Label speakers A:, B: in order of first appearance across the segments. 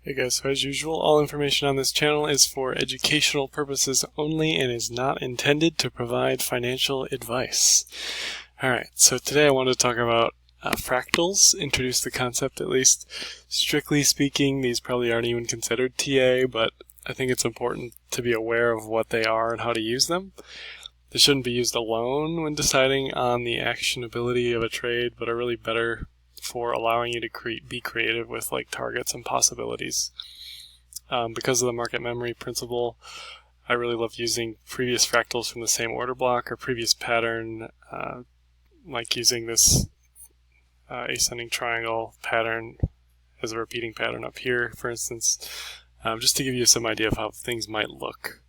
A: Hey guys, so as usual, all information on this channel is for educational purposes only and is not intended to provide financial advice. Alright, so today I wanted to talk about fractals, introduce the concept at least. Strictly speaking, these probably aren't even considered TA, but I think it's important to be aware of what they are and how to use them. They shouldn't be used alone when deciding on the actionability of a trade, but are really better for allowing you to be creative with like targets and possibilities. Because of the market memory principle, I really love using previous fractals from the same order block or previous pattern, like using this ascending triangle pattern as a repeating pattern up here, for instance, just to give you some idea of how things might look.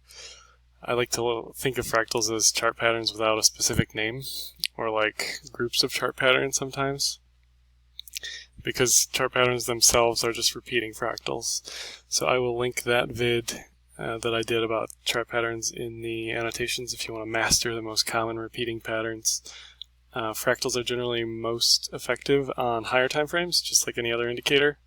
A: I like to think of fractals as chart patterns without a specific name, or like groups of chart patterns sometimes, because chart patterns themselves are just repeating fractals. So I will link that vid that I did about chart patterns in the annotations if you want to master the most common repeating patterns. Fractals are generally most effective on higher time frames, just like any other indicator.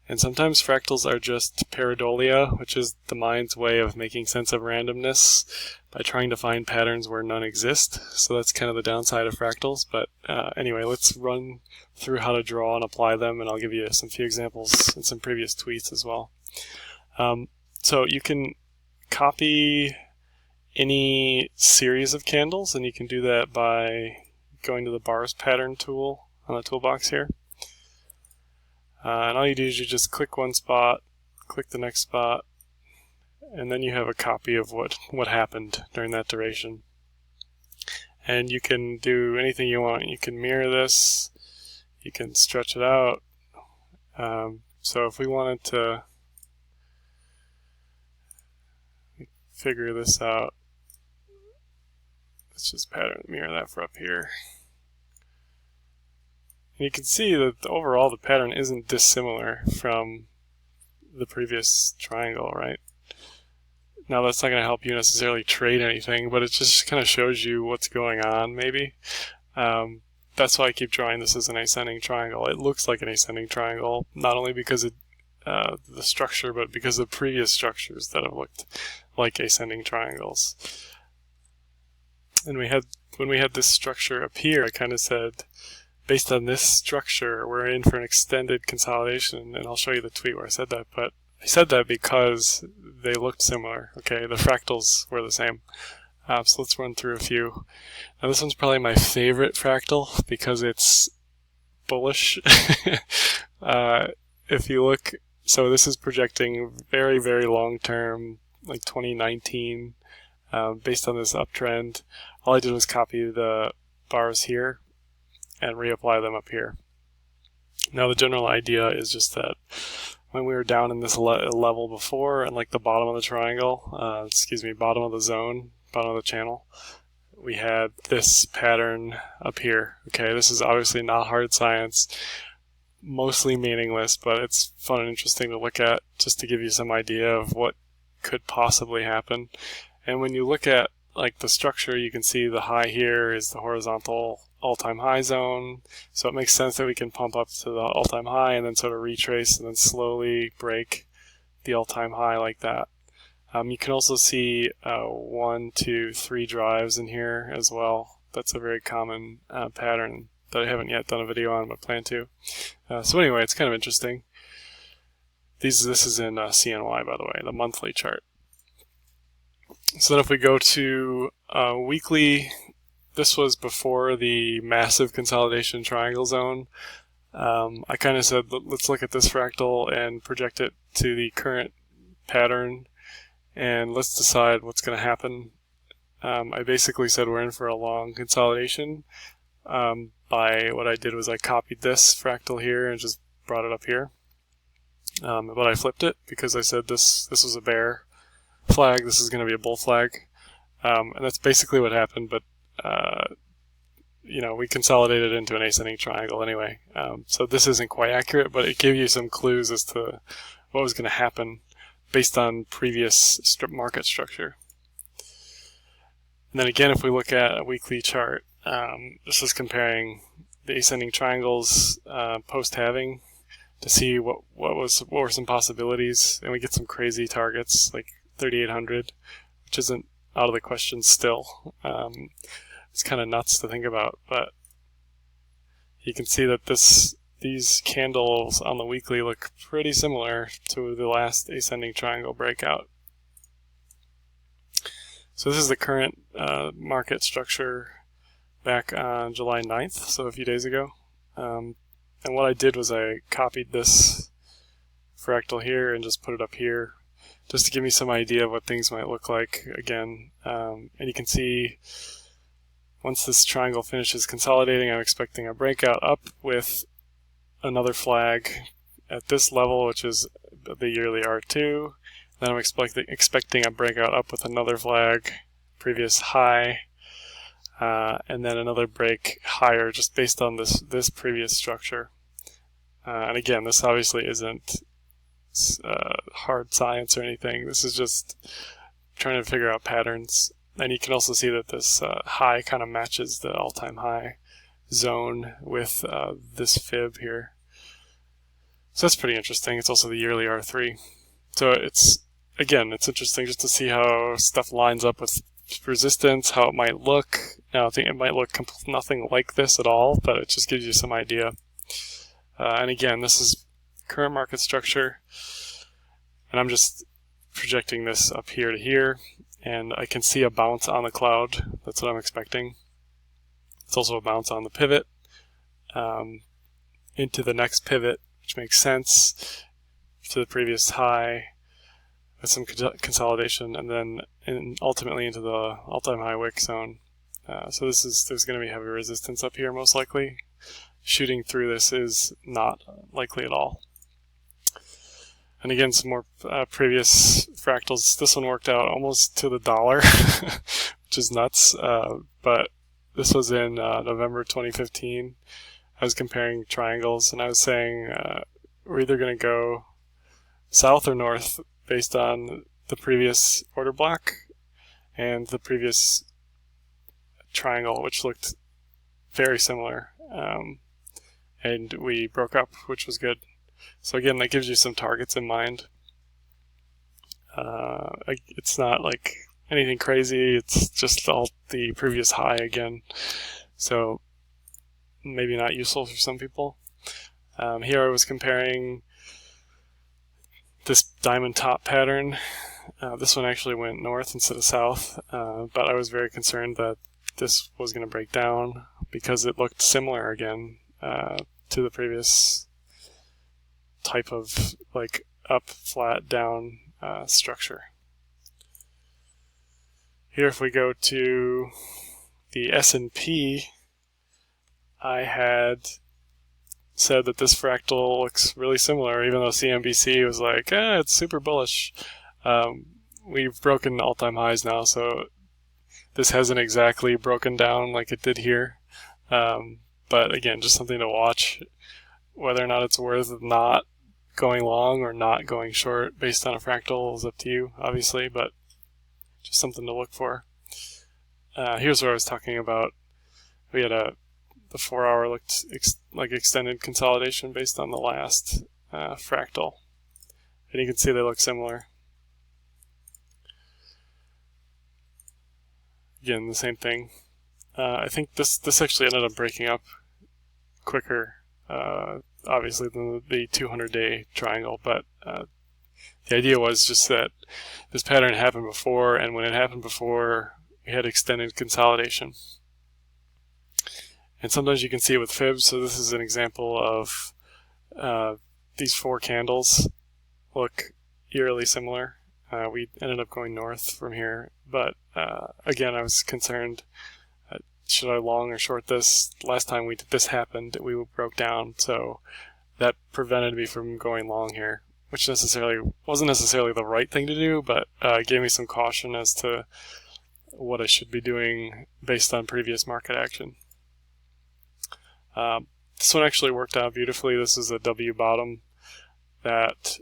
A: And sometimes fractals are just pareidolia, which is the mind's way of making sense of randomness by trying to find patterns where none exist. So that's kind of the downside of fractals. But anyway, let's run through how to draw and apply them, and I'll give you some few examples in some previous tweets as well. So you can copy any series of candles, and you can do that by going to the bars pattern tool on the toolbox here. And all you do is you just click one spot, click the next spot, and then you have a copy of what happened during that duration. And you can do anything you want. You can mirror this, you can stretch it out. So if we wanted to figure this out, let's just mirror that for up here. And you can see that overall the pattern isn't dissimilar from the previous triangle, right? Now that's not going to help you necessarily trade anything, but it just kind of shows you what's going on, maybe. That's why I keep drawing this as an ascending triangle. It looks like an ascending triangle, not only because of the structure, but because of previous structures that have looked like ascending triangles. And when we had this structure up here, I kind of said, based on this structure, we're in for an extended consolidation, and I'll show you the tweet where I said that, but I said that because they looked similar. Okay, the fractals were the same. So let's run through a few. Now this one's probably my favorite fractal because it's bullish. If you look, so this is projecting very, very long term, like 2019, based on this uptrend. All I did was copy the bars here and reapply them up here. Now the general idea is just that when we were down in this level before, and like the bottom of the triangle, bottom of the zone, bottom of the channel, we had this pattern up here. Okay, this is obviously not hard science, mostly meaningless, but it's fun and interesting to look at just to give you some idea of what could possibly happen. And when you look at like the structure, you can see the high here is the horizontal all-time high zone, so it makes sense that we can pump up to the all-time high and then sort of retrace and then slowly break the all-time high like that. You can also see 1, 2, 3 drives in here as well. That's a very common pattern that I haven't yet done a video on, but plan to. So anyway, it's kind of interesting. This is in CNY, by the way, the monthly chart. So then if we go to weekly, this was before the massive consolidation triangle zone. I kind of said, let's look at this fractal and project it to the current pattern, and let's decide what's going to happen. I basically said we're in for a long consolidation. By what I did was I copied this fractal here and just brought it up here. But I flipped it because I said this was a bear flag, this is going to be a bull flag. And that's basically what happened, but we consolidated into an ascending triangle anyway. So this isn't quite accurate, but it gave you some clues as to what was going to happen based on previous market structure. And then again, if we look at a weekly chart, this is comparing the ascending triangles post-halving to see what were some possibilities, and we get some crazy targets like 3,800, which isn't out of the question still. It's kind of nuts to think about, but you can see that these candles on the weekly look pretty similar to the last ascending triangle breakout. So this is the current market structure back on July 9th, so a few days ago. And what I did was I copied this fractal here and just put it up here, just to give me some idea of what things might look like again. And you can see once this triangle finishes consolidating, I'm expecting a breakout up with another flag at this level, which is the yearly R2. Then I'm expecting a breakout up with another flag, previous high, and then another break higher just based on this previous structure. And again, this obviously isn't hard science or anything. This is just trying to figure out patterns. And you can also see that this high kind of matches the all-time high zone with this fib here. So that's pretty interesting. It's also the yearly R3. So it's interesting just to see how stuff lines up with resistance, how it might look. Now I think it might look nothing like this at all, but it just gives you some idea. And again, this is current market structure, and I'm just projecting this up here to here, and I can see a bounce on the cloud. That's what I'm expecting. It's also a bounce on the pivot into the next pivot, which makes sense, to the previous high with some consolidation, and then ultimately into the all-time high wick zone. So there's going to be heavy resistance up here most likely. Shooting through this is not likely at all. And again, some more previous fractals. This one worked out almost to the dollar, which is nuts. But this was in November 2015. I was comparing triangles, and I was saying we're either going to go south or north based on the previous order block and the previous triangle, which looked very similar. And we broke up, which was good. So again, that gives you some targets in mind. It's not like anything crazy, it's just all the previous high again. So maybe not useful for some people. Here I was comparing this diamond top pattern. This one actually went north instead of south, but I was very concerned that this was going to break down because it looked similar again to the previous type of like up, flat, down structure. Here if we go to the S&P, I had said that this fractal looks really similar, even though CNBC was like, it's super bullish. We've broken all-time highs now, so this hasn't exactly broken down like it did here. But again, just something to watch. Whether or not it's worth not going long or not going short based on a fractal is up to you, obviously, but just something to look for. Here's what I was talking about. We had the 4 hour looked like extended consolidation based on the last fractal. And you can see they look similar. Again, the same thing. I think this actually ended up breaking up quicker, obviously, than the 200-day triangle, but the idea was just that this pattern happened before, and when it happened before, we had extended consolidation. And sometimes you can see it with fibs, so this is an example of these four candles look eerily similar. We ended up going north from here, but again, I was concerned, should I long or short this? Last time this happened, we broke down, so that prevented me from going long here, which wasn't necessarily the right thing to do, but gave me some caution as to what I should be doing based on previous market action. This one actually worked out beautifully. This is a W bottom that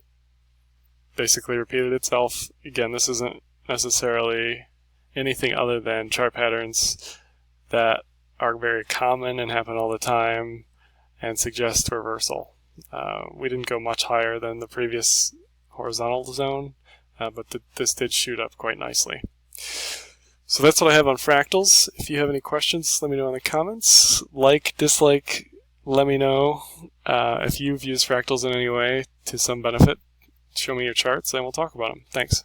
A: basically repeated itself. Again, this isn't necessarily anything other than chart patterns that are very common and happen all the time and suggest reversal. We didn't go much higher than the previous horizontal zone, but this did shoot up quite nicely. So that's what I have on fractals. If you have any questions, let me know in the comments. Like, dislike, let me know. If you've used fractals in any way to some benefit, show me your charts and we'll talk about them. Thanks.